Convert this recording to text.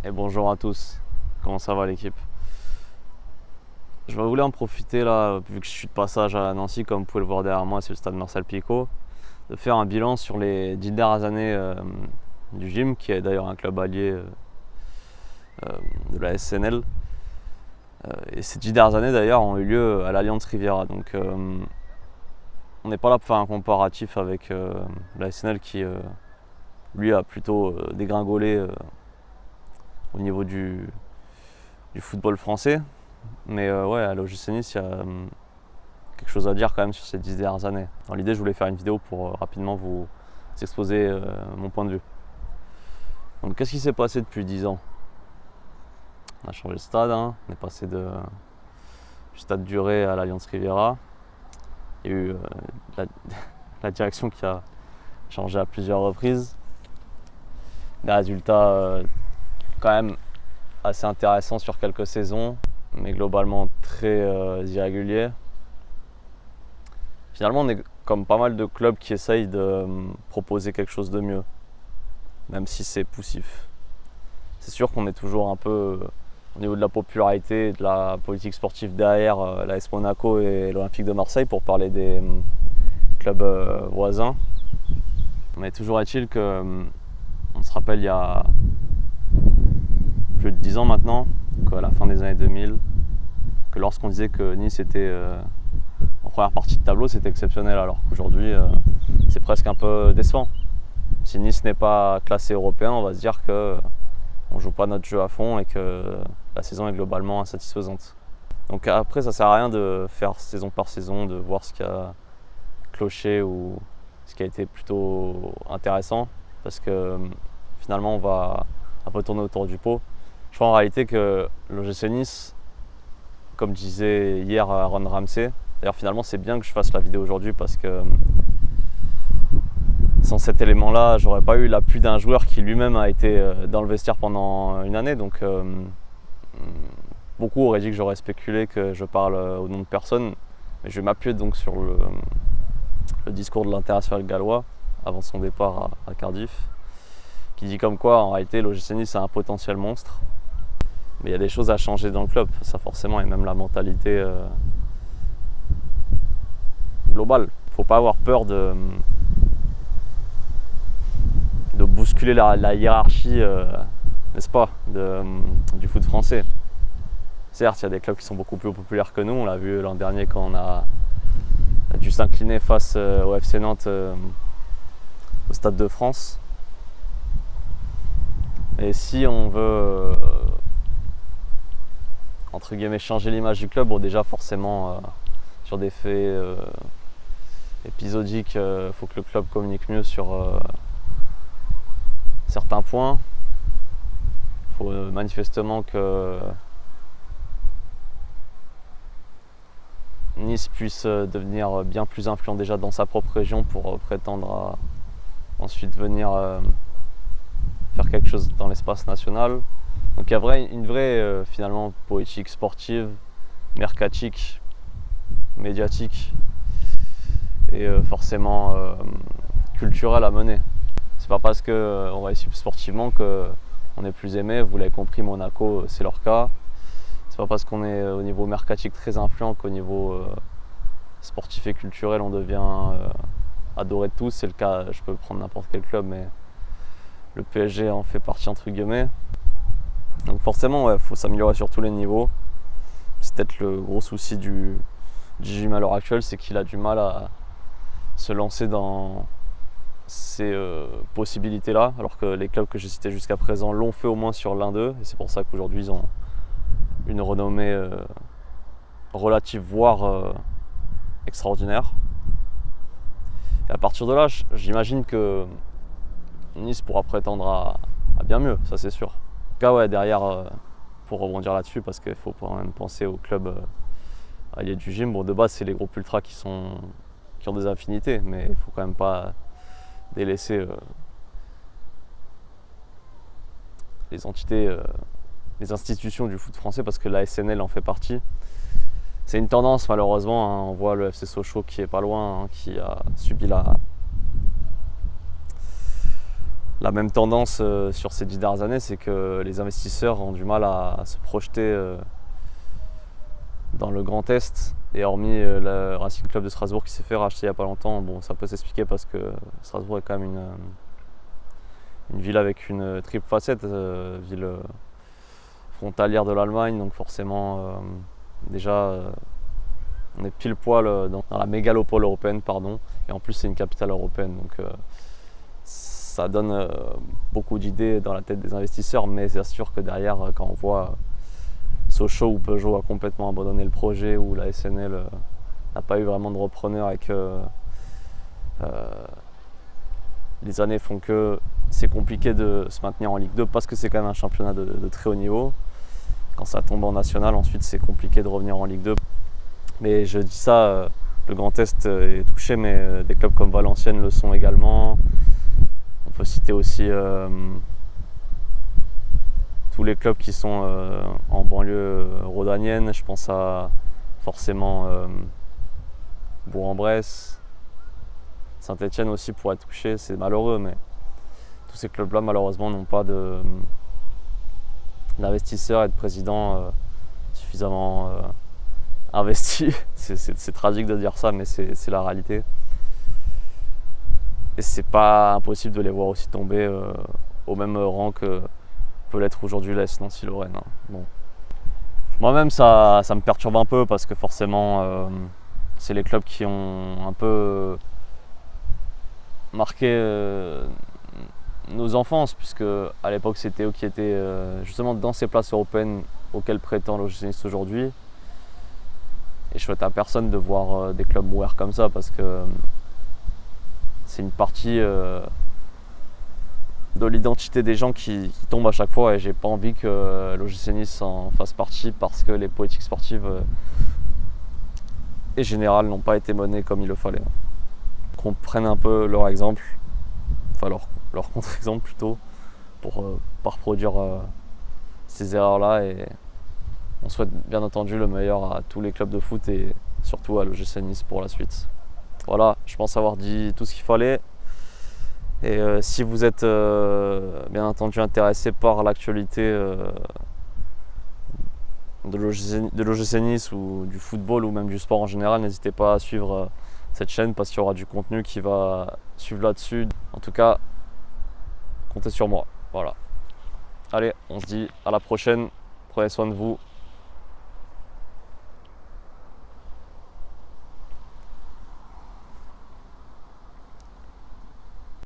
Et bonjour à tous, comment ça va l'équipe? Je voulais en profiter là, vu que je suis de passage à Nancy, comme vous pouvez le voir derrière moi, c'est le stade Marcel Picot, de faire un bilan sur les 10 dernières années du gym, qui est d'ailleurs un club allié de la SNL. Et ces 10 dernières années d'ailleurs ont eu lieu à l'Alliance Riviera. Donc on n'est pas là pour faire un comparatif avec la SNL qui lui a plutôt dégringolé au niveau du football français. Mais ouais, à l'OGC Nice, il y a quelque chose à dire quand même sur ces 10 dernières années. Dans l'idée, je voulais faire une vidéo pour rapidement vous exposer mon point de vue. Donc, qu'est-ce qui s'est passé depuis 10 ans? On a changé de stade, hein. On est passé du stade du Ré à l'Alliance Riviera. Il y a eu la direction qui a changé à plusieurs reprises. Des résultats quand même assez intéressants sur quelques saisons, mais globalement très irréguliers. Finalement, on est comme pas mal de clubs qui essayent de proposer quelque chose de mieux, même si c'est poussif. C'est sûr qu'on est toujours un peu au niveau de la popularité et de la politique sportive derrière l'AS Monaco et l'Olympique de Marseille pour parler des clubs voisins. Mais toujours est-il que on se rappelle il y a plus de 10 ans maintenant, qu'à la fin des années 2000, que lorsqu'on disait que Nice était en première partie de tableau, c'était exceptionnel, alors qu'aujourd'hui c'est presque un peu décevant. Si Nice n'est pas classé européen, on va se dire qu'on ne joue pas notre jeu à fond et que la saison est globalement insatisfaisante. Donc après, ça sert à rien de faire saison par saison, de voir ce qui a cloché ou ce qui a été plutôt intéressant, parce que finalement on va un peu tourner autour du pot. Je crois en réalité que l'OGC Nice, comme disait hier Aaron Ramsey, d'ailleurs finalement c'est bien que je fasse la vidéo aujourd'hui parce que sans cet élément-là, j'aurais pas eu l'appui d'un joueur qui lui-même a été dans le vestiaire pendant une année. Donc beaucoup auraient dit que j'aurais spéculé que je parle au nom de personne. Mais je vais m'appuyer donc sur le discours de l'international gallois avant son départ à Cardiff, qui dit comme quoi en réalité l'OGC Nice a un potentiel monstre. Mais il y a des choses à changer dans le club, ça forcément, et même la mentalité globale. Il ne faut pas avoir peur de bousculer la hiérarchie, n'est-ce pas, du foot français. Certes, il y a des clubs qui sont beaucoup plus populaires que nous, on l'a vu l'an dernier quand on a dû s'incliner face au FC Nantes au Stade de France. Et si on veut entre guillemets changer l'image du club, bon déjà forcément sur des faits épisodiques, il faut que le club communique mieux sur certains points. Il faut manifestement que Nice puisse devenir bien plus influent déjà dans sa propre région pour prétendre à ensuite venir faire quelque chose dans l'espace national. Donc il y a une vraie finalement politique sportive, mercatique, médiatique et forcément culturelle à mener. C'est pas parce qu'on réussit sportivement qu'on est plus aimé. Vous l'avez compris, Monaco, c'est leur cas. C'est pas parce qu'on est au niveau mercatique très influent qu'au niveau sportif et culturel, on devient adoré de tous. C'est le cas, je peux prendre n'importe quel club, mais le PSG en fait partie entre guillemets. Donc forcément, il faut s'améliorer sur tous les niveaux. C'est peut-être le gros souci du gym à l'heure actuelle, c'est qu'il a du mal à se lancer dans ces possibilités-là, alors que les clubs que j'ai cités jusqu'à présent l'ont fait au moins sur l'un d'eux, et c'est pour ça qu'aujourd'hui ils ont une renommée relative, voire extraordinaire. Et à partir de là, j'imagine que Nice pourra prétendre à bien mieux, ça c'est sûr. En tout cas, ouais, derrière, pour rebondir là-dessus, parce qu'il faut quand même penser aux clubs alliés du gym. Bon, de base, c'est les groupes ultras qui ont des affinités, mais il ne faut quand même pas délaisser les entités, les institutions du foot français, parce que la SNL en fait partie. C'est une tendance malheureusement, hein. On voit le FC Sochaux qui est pas loin, hein, qui a subi la La même tendance sur ces 10 dernières années, c'est que les investisseurs ont du mal à se projeter dans le Grand Est. Et hormis le Racing Club de Strasbourg qui s'est fait racheter il n'y a pas longtemps, bon, ça peut s'expliquer parce que Strasbourg est quand même une ville avec une triple facette, ville frontalière de l'Allemagne, donc forcément déjà on est pile poil dans la mégalopole européenne, pardon, et en plus c'est une capitale européenne, donc ça donne beaucoup d'idées dans la tête des investisseurs, mais c'est sûr que derrière, quand on voit Sochaux ou Peugeot a complètement abandonné le projet, ou la SNL n'a pas eu vraiment de repreneur et que les années font que c'est compliqué de se maintenir en Ligue 2 parce que c'est quand même un championnat de très haut niveau. Quand ça tombe en national, ensuite c'est compliqué de revenir en Ligue 2. Mais je dis ça, le Grand Est est touché, mais des clubs comme Valenciennes le sont également. On peut citer aussi tous les clubs qui sont en banlieue rhodanienne. Je pense à forcément Bourg-en-Bresse, Saint-Etienne aussi pourrait être touché, c'est malheureux, mais tous ces clubs-là malheureusement n'ont pas d'investisseurs et de présidents suffisamment investis. C'est tragique de dire ça, mais c'est la réalité. Et c'est pas impossible de les voir aussi tomber au même rang que peut l'être aujourd'hui l'AS Nancy-Lorraine. Bon. Moi-même ça me perturbe un peu parce que forcément c'est les clubs qui ont un peu marqué nos enfances, puisque à l'époque c'était eux qui étaient justement dans ces places européennes auxquelles prétend l'OGC Nice aujourd'hui. Et je souhaite à personne de voir des clubs mourir comme ça, parce que c'est une partie de l'identité des gens qui tombe à chaque fois, et j'ai pas envie que l'OGC Nice en fasse partie parce que les politiques sportives et générales n'ont pas été menées comme il le fallait. Qu'on prenne un peu leur exemple, enfin leur contre-exemple plutôt, pour pas reproduire ces erreurs-là, et on souhaite bien entendu le meilleur à tous les clubs de foot et surtout à l'OGC Nice pour la suite. Voilà, je pense avoir dit tout ce qu'il fallait. Et si vous êtes bien entendu intéressé par l'actualité de l'OGC Nice ou du football ou même du sport en général, n'hésitez pas à suivre cette chaîne parce qu'il y aura du contenu qui va suivre là-dessus. En tout cas, comptez sur moi. Voilà. Allez, on se dit à la prochaine. Prenez soin de vous.